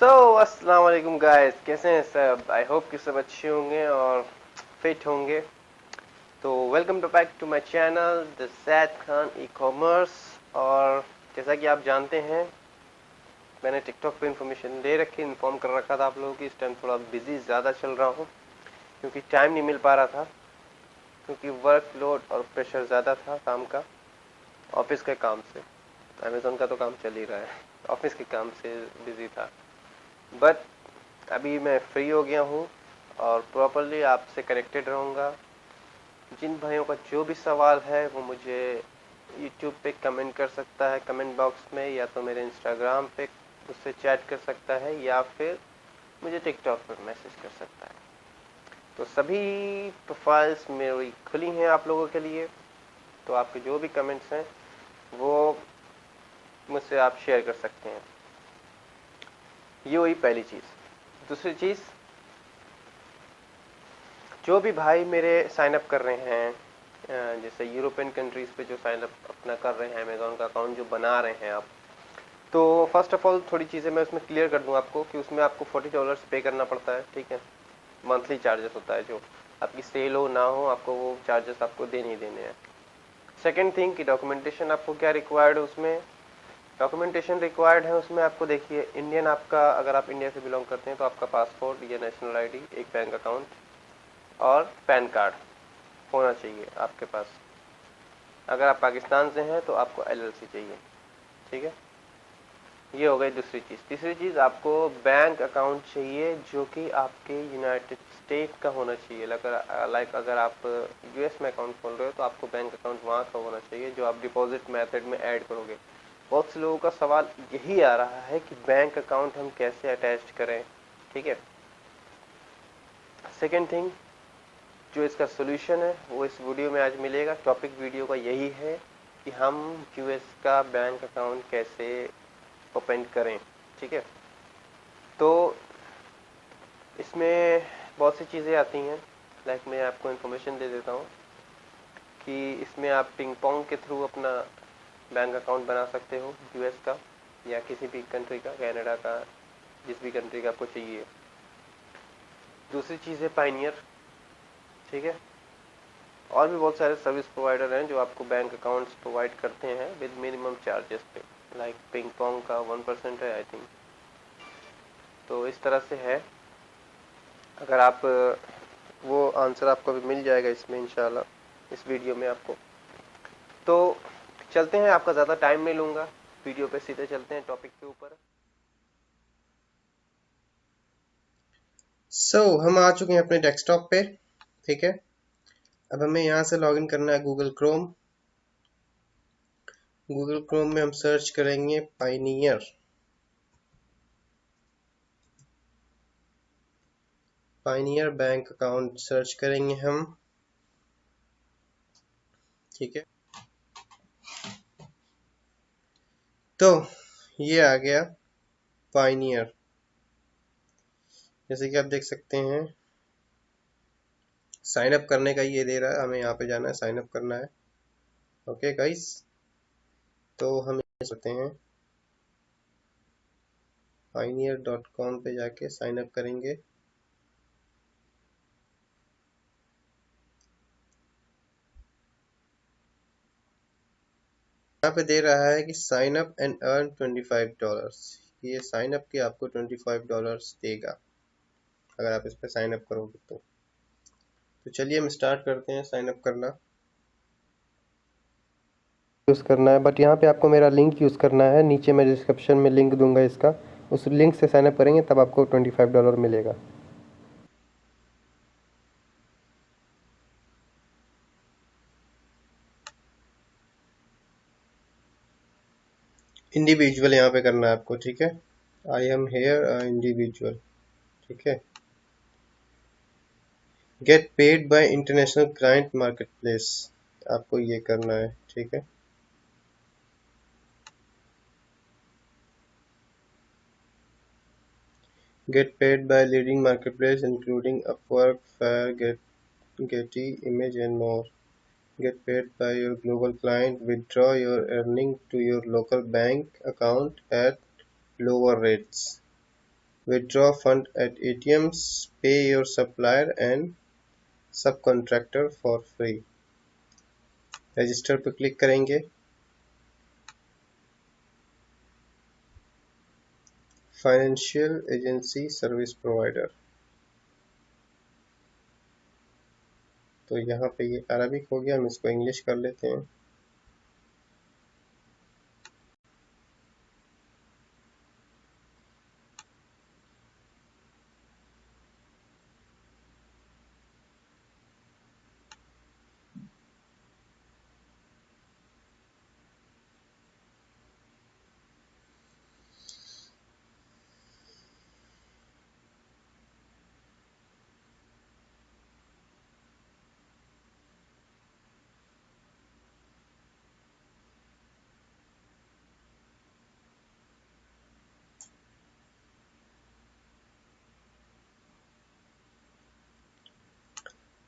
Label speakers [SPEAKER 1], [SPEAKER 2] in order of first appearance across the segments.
[SPEAKER 1] अस्सलाम वालेकुम गाइस, कैसे हैं सब। आई होप कि सब अच्छे होंगे और फिट होंगे। तो welcome to back to my channel the Saeed Khan e commerce. और जैसा कि आप जानते हैं, मैंने टिकटॉक पे इन्फॉर्मेशन दे रखी, इन्फॉर्म कर रखा था आप लोगों की। इस टाइम थोड़ा बिजी ज़्यादा चल रहा हूँ क्योंकि टाइम नहीं मिल पा रहा था, क्योंकि वर्कलोड और प्रेशर ज़्यादा था काम का, ऑफिस के काम से। अमेज़न का तो काम चल ही रहा है, ऑफिस के काम से बिजी था। बट अभी मैं फ्री हो गया हूँ और प्रॉपरली आपसे कनेक्टेड रहूँगा। जिन भाइयों का जो भी सवाल है वो मुझे यूट्यूब पे कमेंट कर सकता है कमेंट बॉक्स में, या तो मेरे इंस्टाग्राम पे उससे चैट कर सकता है, या फिर मुझे टिकटॉक पर मैसेज कर सकता है। तो सभी प्रोफाइल्स मेरी खुली हैं आप लोगों के लिए। तो आपके जो भी कमेंट्स हैं वो मुझसे आप शेयर कर सकते हैं। ये हुई पहली चीज़। दूसरी चीज़, जो भी भाई मेरे साइन अप कर रहे हैं, जैसे यूरोपियन कंट्रीज़ पे जो साइन अप अपना कर रहे हैं, अमेज़ॉन का अकाउंट जो बना रहे हैं आप, तो फर्स्ट ऑफ ऑल थोड़ी चीज़ें मैं उसमें क्लियर कर दूं आपको कि उसमें आपको $40 पे करना पड़ता है, ठीक है। मंथली चार्जेस होता है, जो आपकी सेल हो ना हो आपको वो चार्जेस आपको देने ही देने हैं। सेकेंड थिंग कि डॉक्यूमेंटेशन आपको क्या रिक्वायर्ड है उसमें। डॉक्यूमेंटेशन रिक्वायर्ड है उसमें आपको, देखिए, इंडियन आपका, अगर आप इंडिया से बिलोंग करते हैं तो आपका पासपोर्ट या नेशनल आईडी, एक बैंक अकाउंट और पैन कार्ड होना चाहिए आपके पास। अगर आप पाकिस्तान से हैं तो आपको एलएलसी चाहिए, ठीक है। ये हो गई दूसरी चीज़। तीसरी चीज़, आपको बैंक अकाउंट चाहिए जो कि आपके यूनाइटेड स्टेट का होना चाहिए। लाइक अगर आप यूएस में अकाउंट खोल रहे हो तो आपको बैंक अकाउंट वहाँ का होना चाहिए जो आप डिपॉजिट मेथड में ऐड करोगे। बहुत से लोगों का सवाल यही आ रहा है कि बैंक अकाउंट हम कैसे अटैच करें, ठीक है। सेकेंड थिंग, जो इसका सोल्यूशन है वो इस वीडियो में आज मिलेगा। टॉपिक वीडियो का यही है कि हम यूएस का बैंक अकाउंट कैसे ओपन करें, ठीक है। तो इसमें बहुत सी चीज़ें आती हैं। लाइक मैं आपको इन्फॉर्मेशन दे देता हूँ कि इसमें आप पिंग पोंग के थ्रू अपना बैंक अकाउंट बना सकते हो, यूएस का या किसी भी कंट्री का, कनाडा का, जिस भी कंट्री का आपको चाहिए। दूसरी चीज़ है पाइनियर, ठीक है। और भी बहुत सारे सर्विस प्रोवाइडर हैं जो आपको बैंक अकाउंट्स प्रोवाइड करते हैं विद मिनिमम चार्जेस पे। लाइक पिंग पोंग का 1% है आई थिंक। तो इस तरह से है। अगर आप, वो आंसर आपको भी मिल जाएगा इसमें इंशाल्लाह, इस वीडियो में आपको। तो चलते हैं, आपका ज़्यादा टाइम नहीं लूँगा, वीडियो पे सीधे चलते हैं टॉपिक के ऊपर। हम आ चुके हैं अपने डेस्कटॉप पे, ठीक है। अब हमें यहाँ से लॉगिन करना है गूगल क्रोम। गूगल क्रोम में हम सर्च करेंगे pioneer. Pioneer bank account search करेंगे हम, ठीक है। तो ये आ गया पाइनियर। जैसे कि आप देख सकते हैं, साइन अप करने का ये दे रहा है, हमें यहाँ पे जाना है, साइन अप करना है। ओके गाइस, तो हम चलते हैं pioneer.com पे जाके साइन अप करेंगे। यहाँ पे दे रहा है कि साइन अप एंड अर्न $25। ये साइन अप के आपको $25 देगा अगर आप इस पे साइन अप करोगे तो चलिए हम स्टार्ट करते हैं साइन अप करना। यूज़ करना है, बट यहाँ पे आपको मेरा लिंक यूज़ करना है। नीचे मैं डिस्क्रिप्शन में लिंक दूंगा इसका, उस लिंक से साइन अप करेंगे तब आपको $25 मिलेगा। इंडिविजुअल यहाँ पे करना है आपको, ठीक है। आई एम हेयर इंडिविजुअल, ठीक है। Get paid by international client market place, आपको ये करना है, ठीक है। Get paid by leading marketplace including Upwork, Fiverr, Getty, Image and more. Get paid by your global client. Withdraw your earning to your local bank account at lower rates. withdraw fund at ATMs, pay your supplier and subcontractor for free। Register पर click करेंगे। Financial agency service provider, तो यहाँ पे ये Arabic हो गया, हम इसको इंग्लिश कर लेते हैं।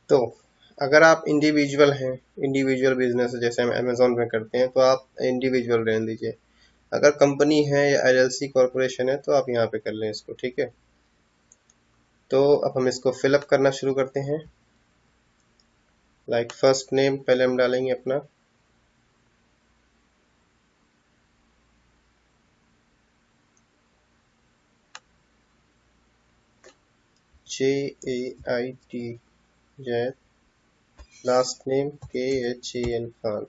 [SPEAKER 1] तो अगर आप इंडिविजुअल हैं, इंडिविजुअल बिजनेस जैसे हम अमेजोन में करते हैं, तो आप इंडिविजुअल रहने दीजिए। अगर कंपनी है या एलएलसी कॉरपोरेशन है तो आप यहाँ पे कर लें इसको, ठीक है। तो अब हम इसको फिलअप करना शुरू करते हैं। लाइक फर्स्ट नेम पहले हम डालेंगे अपना, JAIT Zaid, last name KHAN Khan,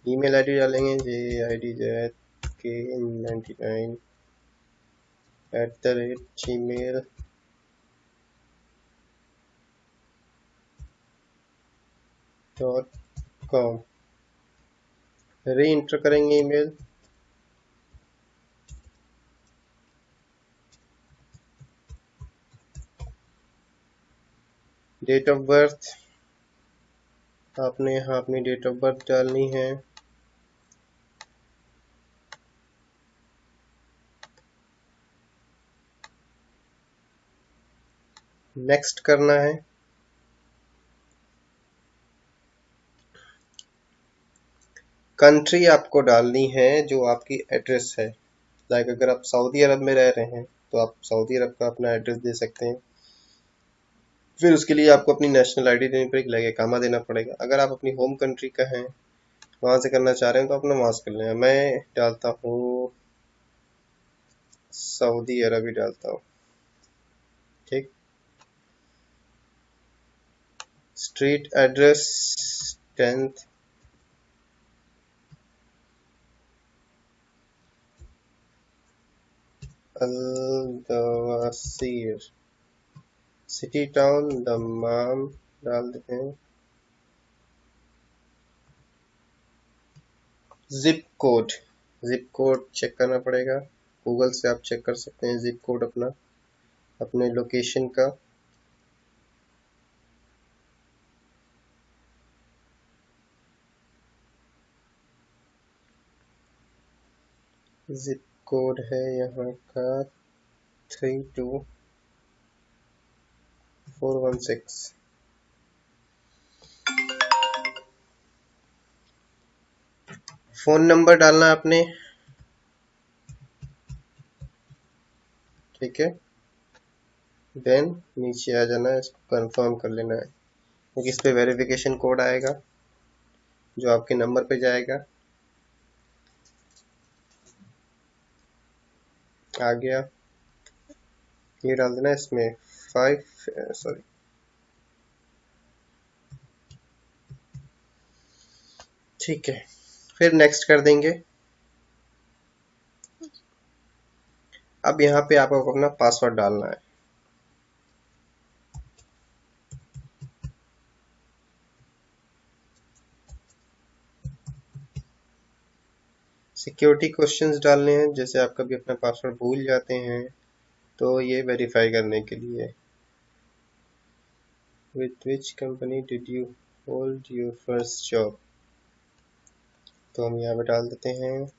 [SPEAKER 1] email ID डालेंगे jaid@gmail.com, री इंटर करेंगे ईमेल। डेट ऑफ बर्थ, आपने यहाँ अपनी डेट ऑफ बर्थ डालनी है। नेक्स्ट करना है। कंट्री आपको डालनी है जो आपकी एड्रेस है। लाइक अगर आप सऊदी अरब में रह रहे हैं तो आप सऊदी अरब का अपना एड्रेस दे सकते हैं। फिर उसके लिए आपको अपनी नेशनल आईडी देनी पड़ेगी, लाइक इकामा देना पड़ेगा। अगर आप अपनी होम कंट्री का हैं, वहां से करना चाह रहे हैं, तो अपना वहां से कर लें। मैं डालता हूँ सऊदी अरब ही डालता हूँ, ठीक। Street address 10th Al Dawasir, city town Dammam डाल देते हैं। Zip code, zip code check करना पड़ेगा, गूगल से आप चेक कर सकते हैं जिप कोड अपना, अपने लोकेशन का। जिप कोड है यहाँ का 32416। फोन नंबर डालना है आपने, ठीक है। देन नीचे आ जाना है, इसको कंफर्म कर लेना है, क्योंकि इस पे वेरिफिकेशन कोड आएगा जो आपके नंबर पे जाएगा। आ गया, ये डाल देना इसमें 5 सॉरी, ठीक है। फिर नेक्स्ट कर देंगे। अब यहाँ पे आपको अपना पासवर्ड डालना है। सिक्योरिटी क्वेश्चंस डालने हैं, जैसे आप कभी अपना पासवर्ड भूल जाते हैं तो ये वेरीफाई करने के लिए। With which company did you hold your first job? तो हम यहाँ पे डाल देते हैं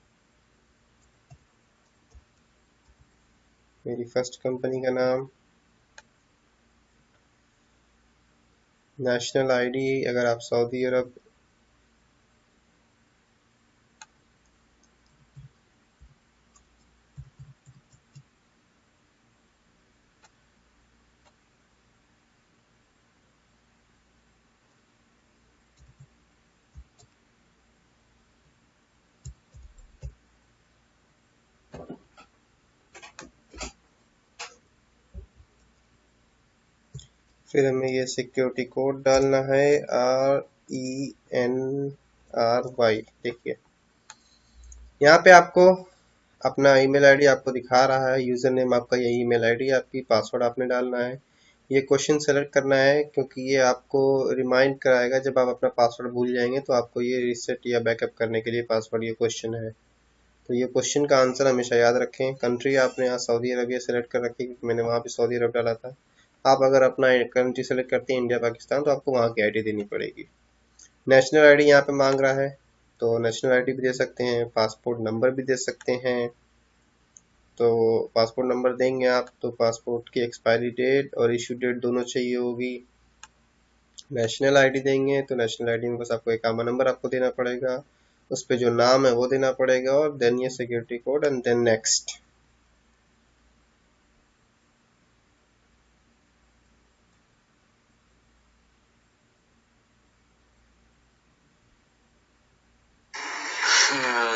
[SPEAKER 1] मेरी फर्स्ट कंपनी का नाम, नेशनल आईडी अगर आप सऊदी अरब फिर हमें ये सिक्योरिटी कोड डालना है RENRY। देखिए यहाँ पे आपको अपना ईमेल आईडी आपको दिखा रहा है, यूजर नेम आपका यही ईमेल आईडी, आपकी पासवर्ड आपने डालना है। ये क्वेश्चन सेलेक्ट करना है क्योंकि ये आपको रिमाइंड कराएगा जब आप अपना पासवर्ड भूल जाएंगे तो आपको ये रिसेट या बैकअप करने के लिए पासवर्ड ये क्वेश्चन है। तो ये क्वेश्चन का आंसर हमेशा याद रखें। कंट्री आपने यहाँ सऊदी अरबिया सेलेक्ट कर रखी क्योंकि मैंने वहाँ पे सऊदी अरब डाला था। आप अगर अपना कंट्री सेलेक्ट करते हैं इंडिया पाकिस्तान तो आपको वहाँ की आईडी देनी पड़ेगी। नेशनल आईडी यहाँ पे मांग रहा है तो नेशनल आईडी भी दे सकते हैं, पासपोर्ट नंबर भी दे सकते हैं। तो पासपोर्ट नंबर देंगे आप तो पासपोर्ट की एक्सपायरी डेट और इशू डेट दोनों चाहिए होगी। नेशनल आईडी देंगे तो नेशनल आईडी में बस आपको इकामा नंबर आपको देना पड़ेगा, उस पे जो नाम है वो देना पड़ेगा और देन ये security code and then next.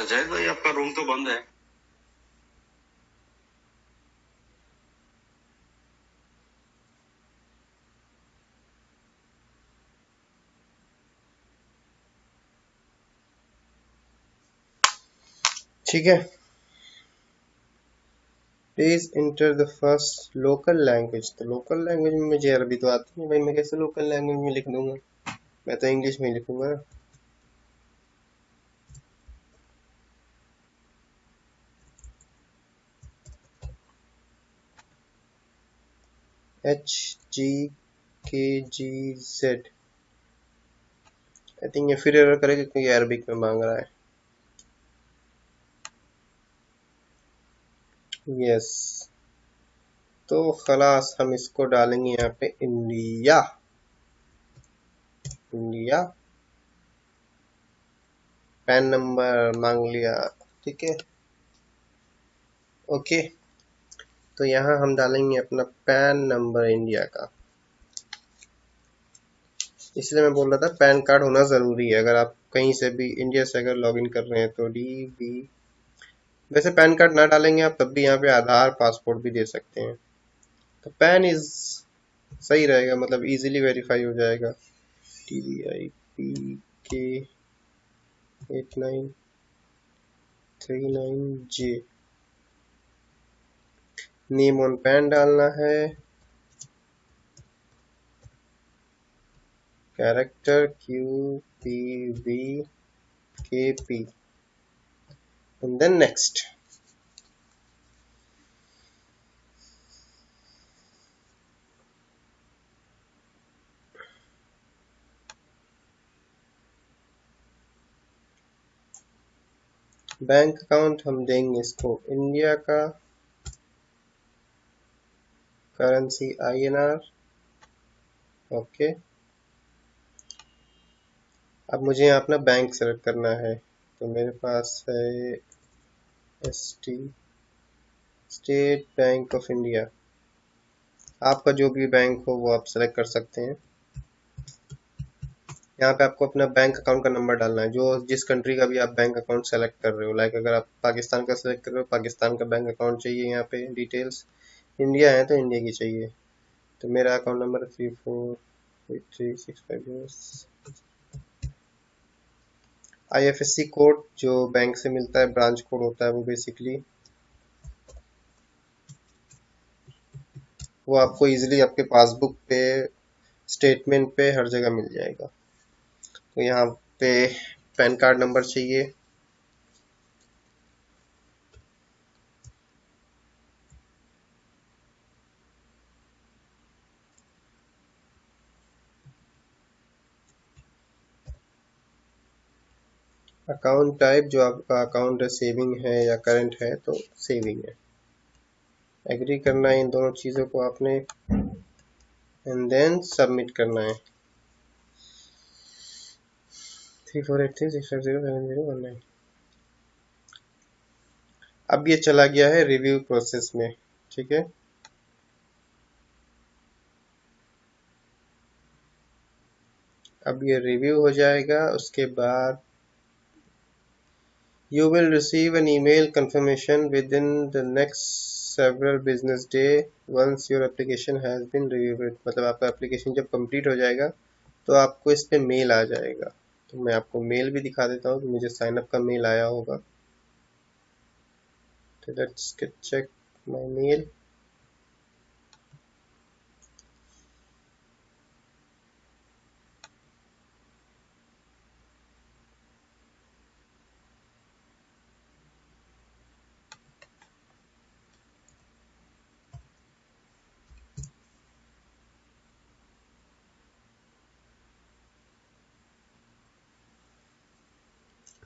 [SPEAKER 2] Zahid भाई आपका रूम तो बंद है।
[SPEAKER 1] ठीक है, please enter the first local language. तो लोकल लैंग्वेज में मुझे अरबी तो आती है भाई, मैं कैसे लोकल लैंग्वेज में लिख दूंगा, मैं तो इंग्लिश में लिखूंगा ना। HGKGZ। आई थिंक ये फिर एरर करेगा क्योंकि अरबिक में मांग रहा है। यस, तो खलास हम इसको डालेंगे यहाँ पे इंडिया। इंडिया पैन नंबर मांग लिया, ठीक है ओके। तो यहाँ हम डालेंगे अपना पैन नंबर इंडिया का। इसलिए मैं बोल रहा था पैन कार्ड होना ज़रूरी है अगर आप कहीं से भी इंडिया से अगर लॉगिन कर रहे हैं तो DB। वैसे पैन कार्ड ना डालेंगे आप तब भी यहाँ पे आधार पासपोर्ट भी दे सकते हैं। तो पैन इज सही रहेगा, मतलब इजीली वेरीफाई हो जाएगा। TVIPK8939J। नेम ऑन पैन डालना है, character QPVKP and then next। Bank account हम देंगे इसको इंडिया का, करेंसी INR ओके। अब मुझे यहाँ अपना बैंक सेलेक्ट करना है तो मेरे पास है ST state bank of India. आपका जो भी बैंक हो वो आप सेलेक्ट कर सकते हैं। यहाँ पे आपको अपना बैंक अकाउंट का नंबर डालना है, जो जिस कंट्री का भी आप बैंक अकाउंट सेलेक्ट कर रहे हो। लाइक अगर आप पाकिस्तान का सेलेक्ट कर रहे हो पाकिस्तान का बैंक अकाउंट चाहिए यहाँ पे डिटेल्स, इंडिया है तो इंडिया की चाहिए। तो मेरा अकाउंट नंबर 348365। IFSC कोड जो बैंक से मिलता है, ब्रांच कोड होता है वो बेसिकली, वो आपको इजीली आपके पासबुक पे स्टेटमेंट पे हर जगह मिल जाएगा। तो यहाँ पे पैन कार्ड नंबर चाहिए, अकाउंट टाइप जो आपका अकाउंट है सेविंग है या करंट है तो सेविंग है। एग्री करना है इन दोनों चीज़ों को आपने एंड देन सबमिट करना है। 3483650701। अब ये चला गया है रिव्यू प्रोसेस में, ठीक है। अब ये रिव्यू हो जाएगा, उसके बाद you will receive an email confirmation within the next several business day once your application has been reviewed, मतलब आपका एप्लीकेशन जब कंप्लीट हो जाएगा तो आपको इस पे मेल आ जाएगा। तो मैं आपको मेल भी दिखा देता हूँ कि मुझे साइन अप का मेल आया होगा। तो लेट्स चेक माय मेल।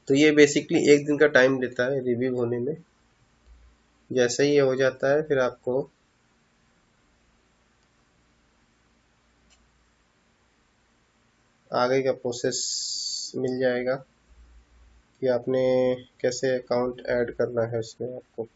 [SPEAKER 1] तो ये बेसिकली एक दिन का टाइम लेता है रिव्यू होने में। जैसे ही ये हो जाता है फिर आपको आगे का प्रोसेस मिल जाएगा कि आपने कैसे अकाउंट ऐड करना है उसमें आपको।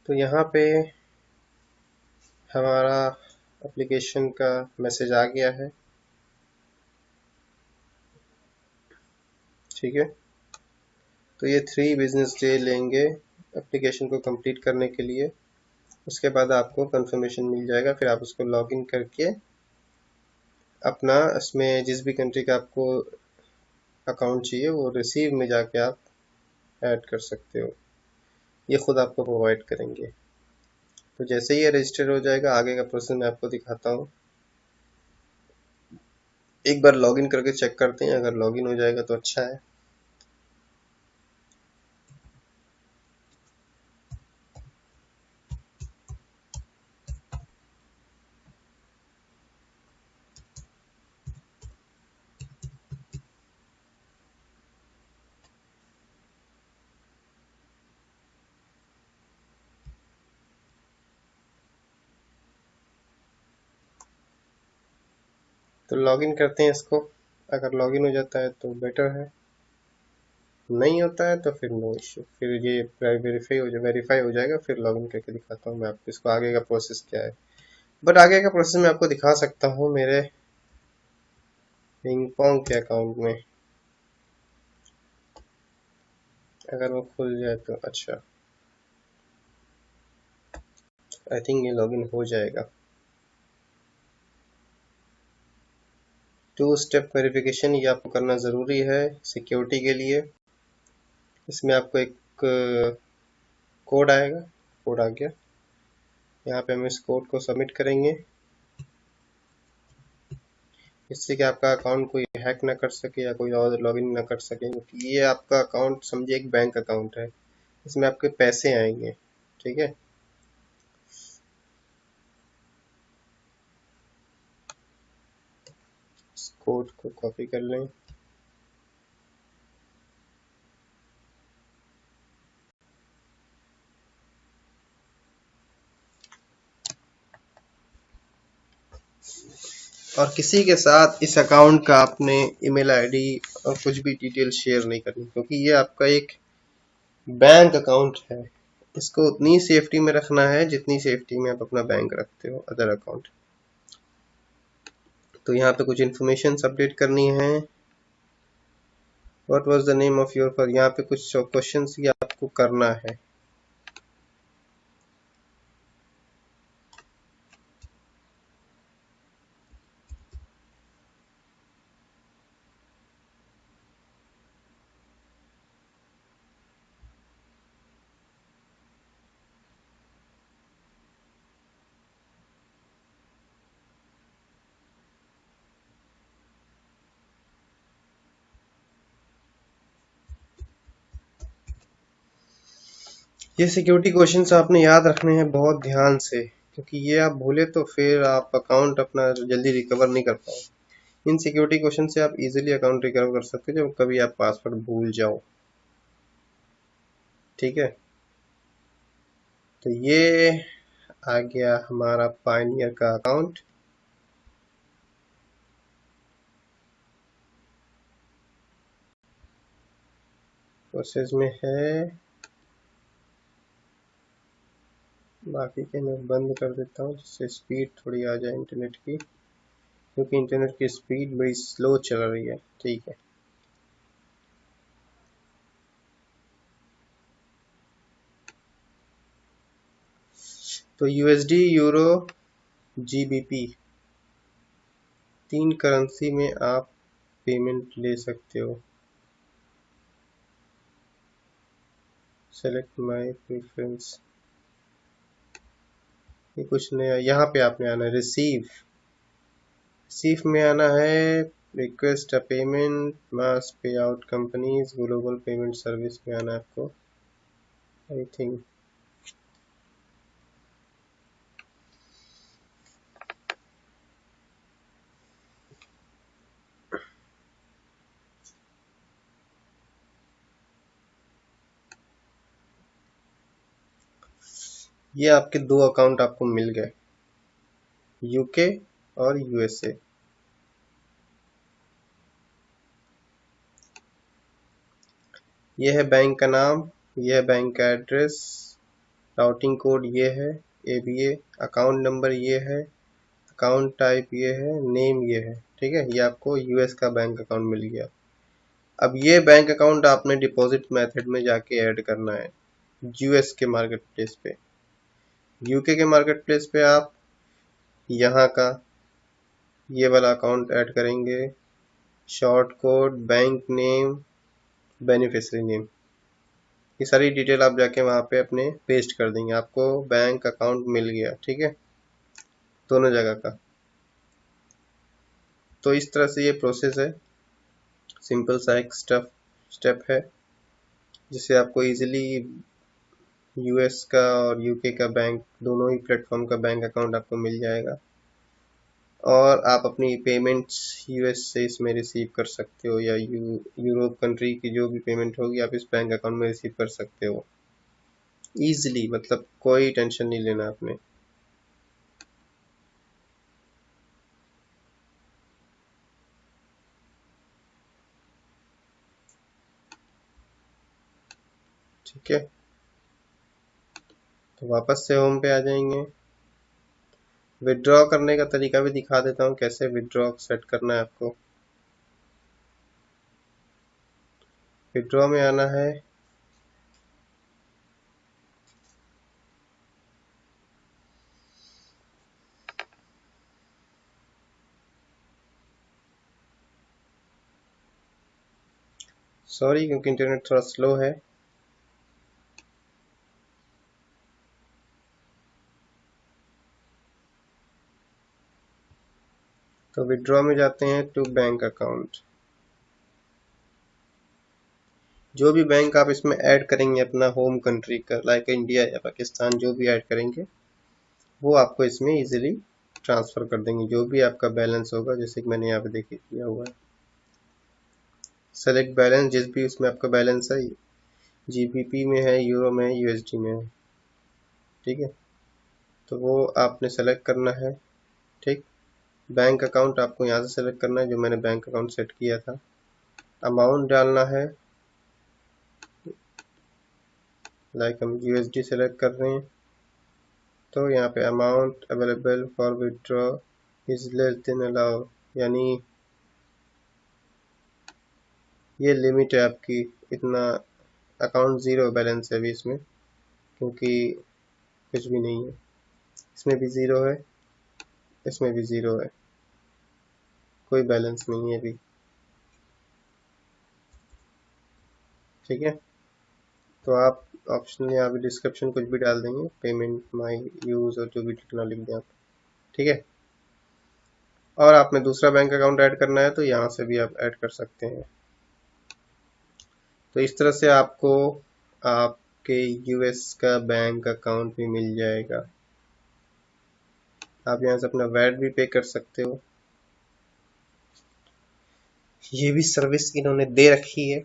[SPEAKER 1] तो यहाँ पे हमारा एप्लीकेशन का मैसेज आ गया है। ठीक है, तो ये 3 बिजनेस डे लेंगे एप्लीकेशन को कंप्लीट करने के लिए। उसके बाद आपको कंफर्मेशन मिल जाएगा, फिर आप उसको लॉगिन करके अपना इसमें जिस भी कंट्री का आपको अकाउंट चाहिए वो रिसीव में जाके आप ऐड कर सकते हो। ये खुद आपको प्रोवाइड करेंगे। तो जैसे ही ये रजिस्टर हो जाएगा आगे का प्रोसेस मैं आपको दिखाता हूँ। एक बार लॉगिन करके चेक करते हैं, अगर लॉगिन हो जाएगा तो अच्छा है। तो लॉगिन करते हैं इसको। अगर लॉगिन हो जाता है तो बेटर है, नहीं होता है तो फिर नो इश्यू। फिर ये वेरीफाई हो जाएगा, फिर लॉगिन करके दिखाता हूँ मैं आपको इसको आगे का प्रोसेस क्या है। बट आगे का प्रोसेस मैं आपको दिखा सकता हूँ मेरे पिंगपोंग के अकाउंट में। अगर वो खुल जाए तो अच्छा, आई थिंक ये लॉगिन हो जाएगा। 2 स्टेप वेरिफिकेशन ये आपको करना ज़रूरी है सिक्योरिटी के लिए। इसमें आपको एक कोड आएगा, कोड आ गया। यहाँ पे हम इस कोड को सबमिट करेंगे, इससे कि आपका अकाउंट कोई हैक ना कर सके या कोई और लॉगिन ना कर सके, क्योंकि ये आपका अकाउंट समझिए एक बैंक अकाउंट है, इसमें आपके पैसे आएंगे। ठीक है, इस कोड को कॉपी कर लें। और किसी के साथ इस अकाउंट का आपने ईमेल आईडी और कुछ भी डिटेल शेयर नहीं करनी, क्योंकि ये आपका एक बैंक अकाउंट है। इसको उतनी सेफ्टी में रखना है जितनी सेफ्टी में आप अपना बैंक रखते हो अदर अकाउंट। तो यहाँ पे कुछ इन्फॉर्मेशन अपडेट करनी है। What was the name of your firm, यहाँ पे कुछ क्वेश्चन ही आपको करना है। ये सिक्योरिटी क्वेश्चंस आपने याद रखने हैं बहुत ध्यान से, क्योंकि ये आप भूले तो फिर आप अकाउंट अपना जल्दी रिकवर नहीं कर पाओगे। इन सिक्योरिटी क्वेश्चन से आप इजीली अकाउंट रिकवर कर सकते हो जब कभी आप पासवर्ड भूल जाओ। ठीक है, तो ये आ गया हमारा पायनियर का अकाउंट। प्रोसेस में है, बाकी के मैं बंद कर देता हूँ जिससे स्पीड थोड़ी आ जाए इंटरनेट की, क्योंकि इंटरनेट की स्पीड बड़ी स्लो चल रही है। ठीक है, तो यूएसडी, यूरो, जीबीपी, 3 करेंसी में आप पेमेंट ले सकते हो। सेलेक्ट माय प्रेफरेंस, ये कुछ नया। यहाँ पे आपने आना है रिसीव में आना है, रिक्वेस्ट अ पेमेंट, मास पे out companies, global payment service में आना है आपको, आई थिंक। ये आपके 2 अकाउंट आपको मिल गए, यूके और यूएसए। ये है बैंक का नाम, ये है बैंक का एड्रेस, राउटिंग कोड ये है, एबीए, अकाउंट नंबर ये है, अकाउंट टाइप ये है, नेम ये है। ठीक है, ये आपको यूएस का बैंक अकाउंट मिल गया। अब ये बैंक अकाउंट आपने डिपॉजिट मेथड में जाके ऐड करना है यूएस के मार्केट प्लेस पे। यूके के मार्केट प्लेस पे आप यहाँ का ये वाला अकाउंट ऐड करेंगे, short code, bank name, beneficiary name, ये सारी डिटेल आप जाके वहाँ पे अपने पेस्ट कर देंगे, आपको बैंक अकाउंट मिल गया। ठीक है, दोनों जगह का। तो इस तरह से ये प्रोसेस है, सिंपल सा एक स्टेप है जिससे आपको इजीली यूएस का और यूके का बैंक, दोनों ही प्लेटफॉर्म का बैंक अकाउंट आपको मिल जाएगा, और आप अपनी पेमेंट्स यूएस से इसमें रिसीव कर सकते हो, या यूरोप कंट्री की जो भी पेमेंट होगी आप इस बैंक अकाउंट में रिसीव कर सकते हो ईजिली, मतलब कोई टेंशन नहीं लेना आपने। ठीक है, तो वापस से होम पे आ जाएंगे। विड्रॉ करने का तरीका भी दिखा देता हूँ, कैसे विड्रॉ सेट करना है आपको। विड्रॉ में आना है, सॉरी क्योंकि इंटरनेट थोड़ा स्लो है। तो विड्रॉ में जाते हैं टू बैंक अकाउंट। जो भी बैंक आप इसमें ऐड करेंगे अपना होम कंट्री का, लाइक इंडिया या पाकिस्तान, जो भी ऐड करेंगे वो आपको इसमें इजीली ट्रांसफर कर देंगे, जो भी आपका बैलेंस होगा। जैसे कि मैंने यहाँ पे देखिए किया हुआ है, सेलेक्ट बैलेंस, जिस भी उसमें आपका बैलेंस है, जीबीपी में है, यूरो में है, यूएसडी में है। ठीक है, तो वो आपने सेलेक्ट करना है। ठीक, बैंक अकाउंट आपको यहाँ से सेलेक्ट करना है, जो मैंने बैंक अकाउंट सेट किया था। अमाउंट डालना है, लाइक हम यूएसडी सेलेक्ट कर रहे हैं, तो यहाँ पे amount available for withdraw is less than allow, यानी ये लिमिट है आपकी, इतना अकाउंट ज़ीरो बैलेंस है अभी इसमें, क्योंकि कुछ भी नहीं है। इसमें भी ज़ीरो है, इसमें भी ज़ीरो है, कोई बैलेंस नहीं है अभी। ठीक है, तो आप ऑप्शनल यहाँ पे डिस्क्रिप्शन कुछ भी डाल देंगे, पेमेंट, माई यूज़, और जो भी लिखना लिख दें आप। ठीक है, और आपने दूसरा बैंक अकाउंट ऐड करना है तो यहाँ से भी आप ऐड कर सकते हैं। तो इस तरह से आपको आप आपके यूएस का बैंक अकाउंट भी मिल जाएगा। आप यहाँ से अपना वैट भी पे कर सकते हो। ये भी सर्विस इन्होंने दे रखी है।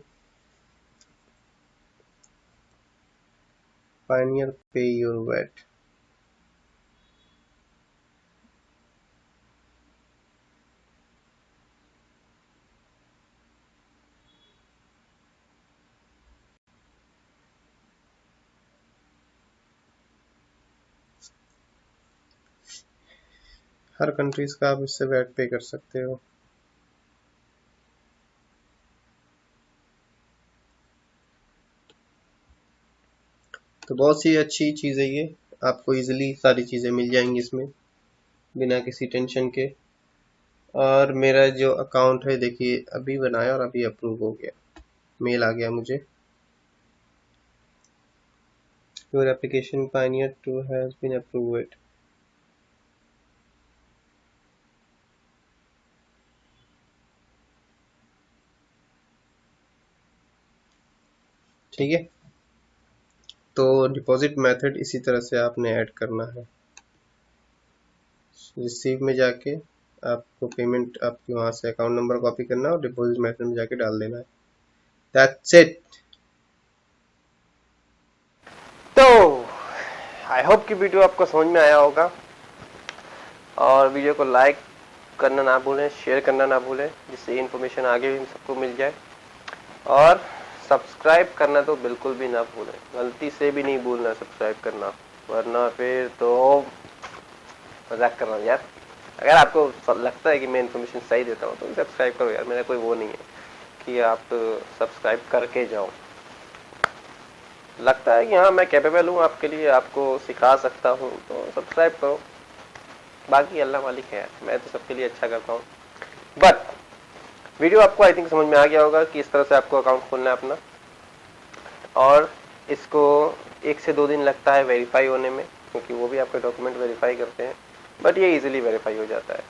[SPEAKER 1] पायनियर पे योर वैट। हर कंट्रीज का आप इससे वैट पे कर सकते हो। तो बहुत सी अच्छी चीज़ है ये। आपको इजीली सारी चीज़ें मिल जाएंगी इसमें बिना किसी टेंशन के। और मेरा जो अकाउंट है देखिए अभी बनाया और अभी अप्रूव हो गया, मेल आ गया मुझे। Your application pioneer 2 has been approved. ठीक है, तो डिपॉजिट मेथड इसी तरह से आपने ऐड करना है। रिसीव में जाके आपको पेमेंट आपके वहां से अकाउंट नंबर कॉपी करना है और डिपॉजिट मेथड में जाके डाल देना है। That's it. तो आई होप कि वीडियो आपको समझ में आया होगा, और वीडियो को लाइक करना ना भूलें, शेयर करना ना भूलें, जिससे इन्फॉर्मेशन आगे भी सबको मिल जाए। और सब्सक्राइब करना तो बिल्कुल भी ना भूलें, गलती से भी नहीं भूलना सब्सक्राइब करना, वरना फिर तो मजाक कर रहा हूँ यार। अगर आपको लगता है कि मैं इन्फॉर्मेशन सही देता हूँ तो सब्सक्राइब करो यार, मेरा कोई वो नहीं है कि आप सब्सक्राइब करके जाओ। लगता है कि हाँ मैं कैपेबल हूँ आपके लिए, आपको सिखा सकता हूँ, तो सब्सक्राइब करो। बाकी अल्लाह मालिक है, मैं तो सबके लिए अच्छा करता हूँ। बट वीडियो आपको आई थिंक समझ में आ गया होगा कि इस तरह से आपको अकाउंट खोलना है अपना, और इसको 1 से 2 दिन लगता है वेरीफाई होने में, क्योंकि वो भी आपके डॉक्यूमेंट वेरीफाई करते हैं, बट ये इजीली वेरीफाई हो जाता है।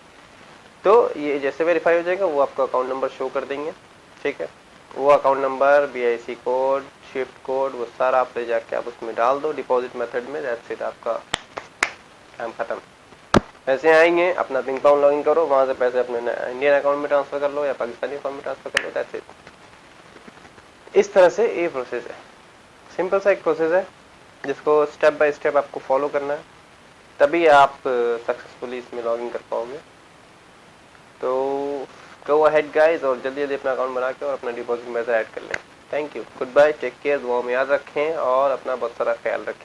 [SPEAKER 1] तो ये जैसे वेरीफाई हो जाएगा वो आपको अकाउंट नंबर शो कर देंगे, ठीक है। वो account number, BIC code, shift code, वो सारा आप ले जाके आप उसमें डाल दो डिपॉजिट मेथड में। दैट्स इट, आपका काम खत्म। पैसे आएंगे, अपना पिंक पाउंड लॉगिन करो, वहां से पैसे अपने इंडियन अकाउंट में ट्रांसफर कर लो या पाकिस्तानी अकाउंट में ट्रांसफर कर लो। That's it. इस तरह से ये प्रोसेस है, सिंपल सा एक प्रोसेस है जिसको स्टेप बाय स्टेप आपको फॉलो करना है, तभी आप सक्सेसफुली इसमें लॉगिन कर पाओगे। तो गो अहेड गाइस, और जल्दी जल्दी अपना अकाउंट बना के और अपना डिपॉजिट मेथड ऐड कर लें। Thank you, goodbye, take care, दुआ में याद रखें और अपना बहुत सारा ख्याल रखें।